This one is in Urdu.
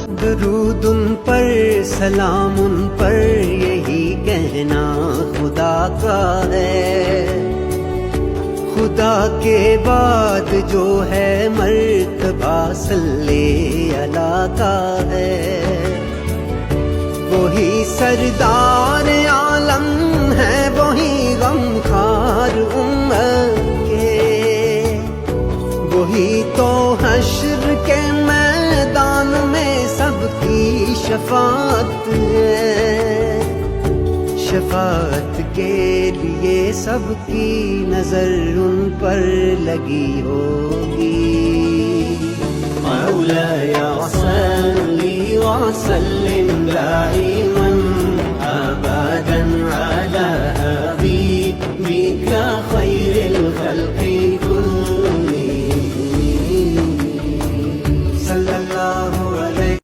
درود ان پر سلام ان پر یہی کہنا خدا کا ہے، خدا کے بعد جو ہے مرتبہ صلی اللہ کا ہے، وہی سردار عالم ہے، وہی غمخوار امت کے، وہی تو حشر کے میدان میں سب کی شفاعت ہے، شفاعت کے لیے سب کی نظر ان پر لگی ہوگی۔ مولایا صلی وسلم دائما